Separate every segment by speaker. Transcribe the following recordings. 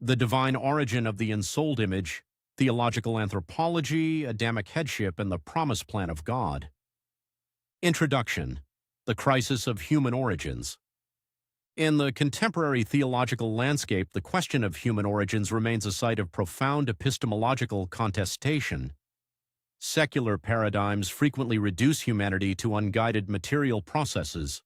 Speaker 1: The divine origin of the ensouled image, Theological Anthropology, Adamic Headship, and the Promise Plan of God. Introduction: The Crisis of Human Origins. In the contemporary theological landscape, the question of human origins remains a site of profound epistemological contestation. Secular paradigms frequently reduce humanity to unguided material processes.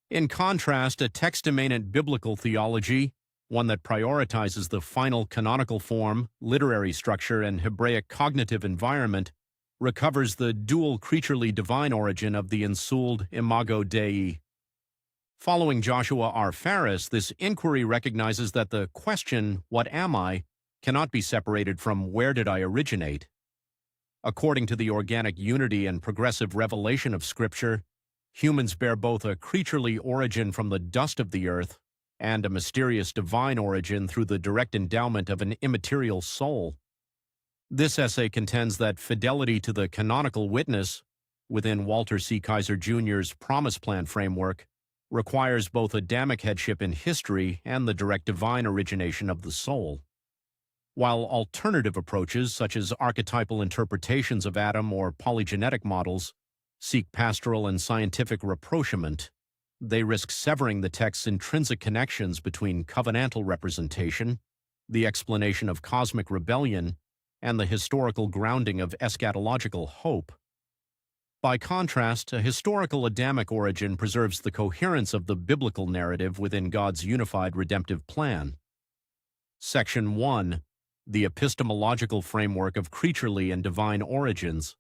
Speaker 1: In contrast, a text-immanent biblical theology, one that prioritizes the final canonical form, literary structure, and Hebraic cognitive environment, recovers the dual creaturely divine origin of the ensouled Imago Dei. Following Joshua R. Ferris, this inquiry recognizes that the question, "What am I?" cannot be separated from "Where did I originate?" According to the organic unity and progressive revelation of Scripture, humans bear both a creaturely origin from the dust of the earth and a mysterious divine origin through the direct endowment of an immaterial soul. This essay contends that fidelity to the canonical witness within Walter C. Kaiser Jr.'s Promise Plan framework requires both Adamic headship in history and the direct divine origination of the soul. While alternative approaches, such as archetypal interpretations of Adam or polygenetic models, seek pastoral and scientific rapprochement, they risk severing the text's intrinsic connections between covenantal representation, the explanation of cosmic rebellion, and the historical grounding of eschatological hope. By contrast, a historical Adamic origin preserves the coherence of the biblical narrative within God's unified redemptive plan. Section 1. The epistemological framework of creaturely and divine origins.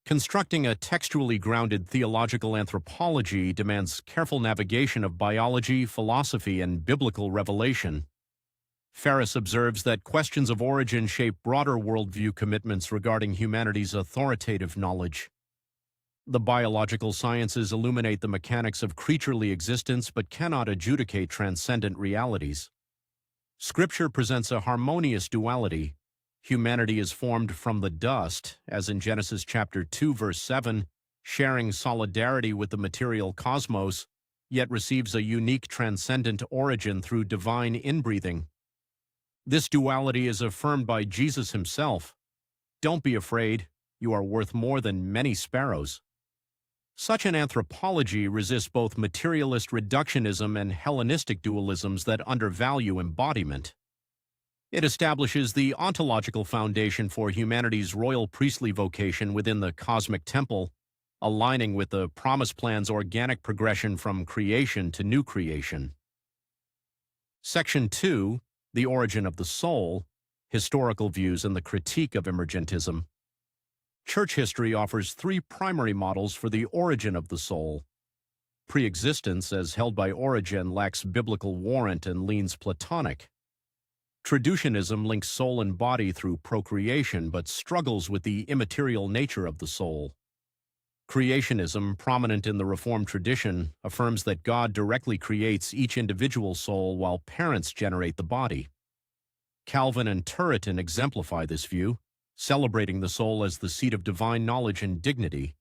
Speaker 1: Constructing a textually grounded theological anthropology demands careful navigation of biology, philosophy, and biblical revelation. Ferris observes that questions of origin shape broader worldview commitments regarding humanity's authoritative knowledge. The biological sciences illuminate the mechanics of creaturely existence but cannot adjudicate transcendent realities. Scripture presents a harmonious duality. Humanity is formed from the dust, as in Genesis chapter 2, verse 7, sharing solidarity with the material cosmos, yet receives a unique transcendent origin through divine inbreathing. This duality is affirmed by Jesus himself. "Don't be afraid, you are worth more than many sparrows." Such an anthropology resists both materialist reductionism and Hellenistic dualisms that undervalue embodiment. It establishes the ontological foundation for humanity's royal priestly vocation within the cosmic temple, aligning with the Promise Plan's organic progression from creation to new creation. Section 2. The Origin of the Soul, Historical Views and the Critique of Emergentism. Church history offers three primary models for the origin of the soul. Pre-existence, as held by Origen, lacks biblical warrant and leans Platonic. Traducianism links soul and body through procreation but struggles with the immaterial nature of the soul. Creationism, prominent in the Reformed tradition, affirms that God directly creates each individual soul while parents generate the body. Calvin and Turretin exemplify this view, celebrating the soul as the seat of divine knowledge and dignity.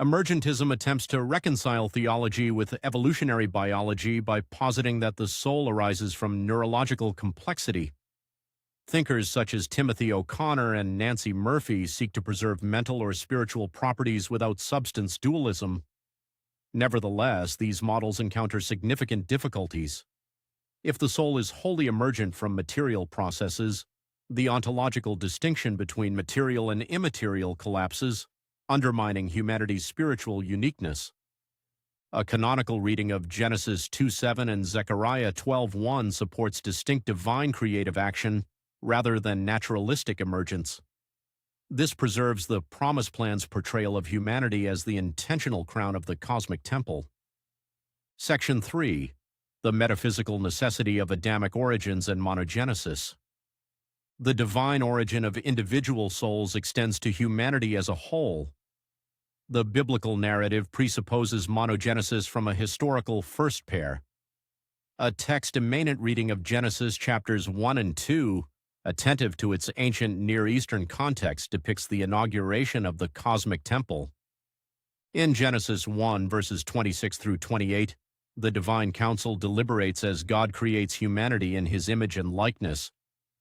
Speaker 1: Emergentism attempts to reconcile theology with evolutionary biology by positing that the soul arises from neurological complexity. Thinkers such as Timothy O'Connor and Nancy Murphy seek to preserve mental or spiritual properties without substance dualism. Nevertheless, these models encounter significant difficulties. If the soul is wholly emergent from material processes, the ontological distinction between material and immaterial collapses, undermining humanity's spiritual uniqueness. A canonical reading of Genesis 2:7 and Zechariah 12:1 supports distinct divine creative action rather than naturalistic emergence. This preserves the Promise Plan's portrayal of humanity as the intentional crown of the cosmic temple. Section 3. The Metaphysical Necessity of Adamic Origins and Monogenesis. The divine origin of individual souls extends to humanity as a whole. The biblical narrative presupposes monogenesis from a historical first pair. A text-immanent reading of Genesis chapters 1 and 2, attentive to its ancient Near Eastern context, depicts the inauguration of the cosmic temple. In Genesis 1, verses 26 through 28, The divine council deliberates as God creates humanity in his image and likeness,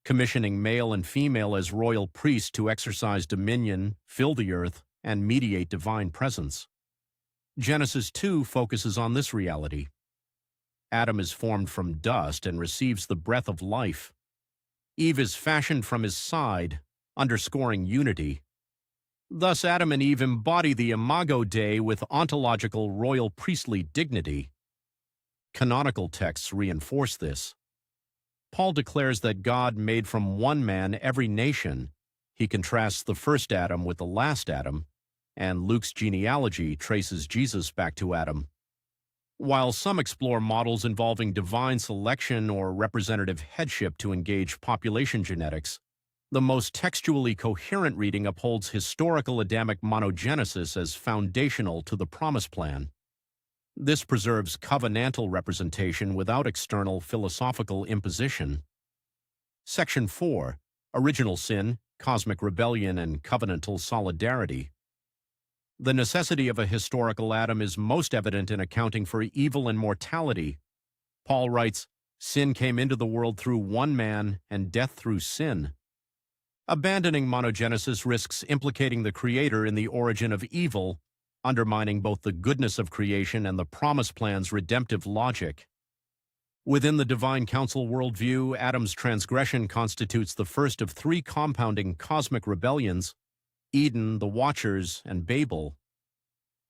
Speaker 1: commissioning male and female as royal priests to exercise dominion, fill the earth, and mediate divine presence. Genesis 2 focuses on this reality. Adam is formed from dust and receives the breath of life. Eve is fashioned from his side, underscoring unity. Thus, Adam and Eve embody the Imago Dei with ontological royal priestly dignity. Canonical texts reinforce this. Paul declares that God made from one man every nation. He contrasts the first Adam with the last Adam, and Luke's genealogy traces Jesus back to Adam. While some explore models involving divine selection or representative headship to engage population genetics, the most textually coherent reading upholds historical Adamic monogenesis as foundational to the promise plan. This preserves covenantal representation without external philosophical imposition. Section 4. Original Sin, Cosmic Rebellion, and Covenantal Solidarity. The necessity of a historical Adam is most evident in accounting for evil and mortality. Paul writes, "Sin came into the world through one man, and death through sin." Abandoning monogenesis risks implicating the Creator in the origin of evil, undermining both the goodness of creation and the promise plan's redemptive logic. Within the divine council worldview, Adam's transgression constitutes the first of three compounding cosmic rebellions: Eden, the Watchers, and Babel.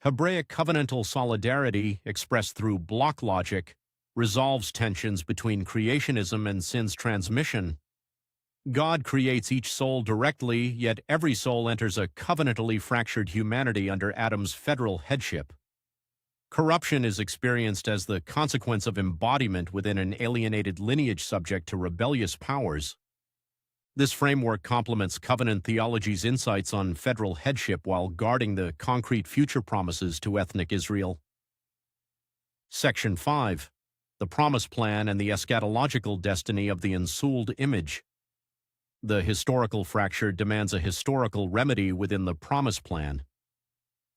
Speaker 1: Hebraic covenantal solidarity, expressed through block logic, resolves tensions between creationism and sin's transmission. God creates each soul directly, yet every soul enters a covenantally fractured humanity under Adam's federal headship. Corruption is experienced as the consequence of embodiment within an alienated lineage subject to rebellious powers. This framework complements covenant theology's insights on federal headship while guarding the concrete future promises to ethnic Israel. Section 5. The Promise Plan and the Eschatological Destiny of the Ensouled Image. The historical fracture demands a historical remedy within the Promise Plan.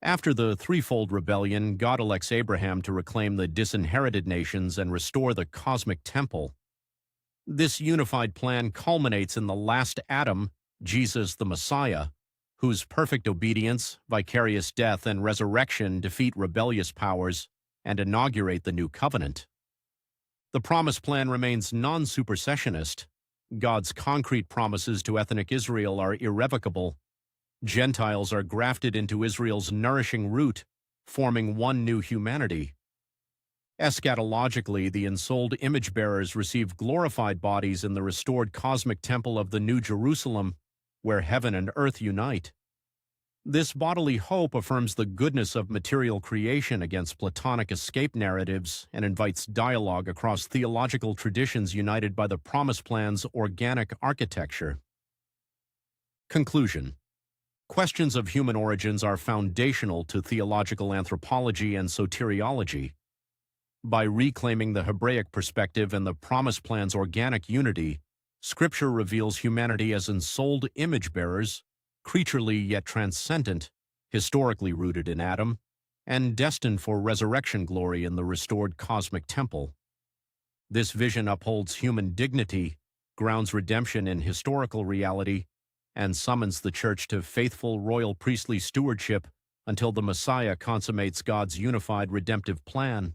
Speaker 1: After the threefold rebellion, God elects Abraham to reclaim the disinherited nations and restore the cosmic temple. This unified plan culminates in the last Adam, Jesus the Messiah, whose perfect obedience, vicarious death, and resurrection defeat rebellious powers and inaugurate the new covenant. The Promise Plan remains non-supersessionist. God's concrete promises to ethnic Israel are irrevocable. Gentiles are grafted into Israel's nourishing root, forming one new humanity. Eschatologically, the ensouled image-bearers receive glorified bodies in the restored cosmic temple of the New Jerusalem, where heaven and earth unite. This bodily hope affirms the goodness of material creation against Platonic escape narratives and invites dialogue across theological traditions united by the Promise Plan's organic architecture. Conclusion. Questions of human origins are foundational to theological anthropology and soteriology. By reclaiming the Hebraic perspective and the Promise Plan's organic unity, Scripture reveals humanity as ensouled image-bearers, creaturely yet transcendent, historically rooted in Adam, and destined for resurrection glory in the restored cosmic temple. This vision upholds human dignity, grounds redemption in historical reality, and summons the Church to faithful royal priestly stewardship until the Messiah consummates God's unified redemptive plan.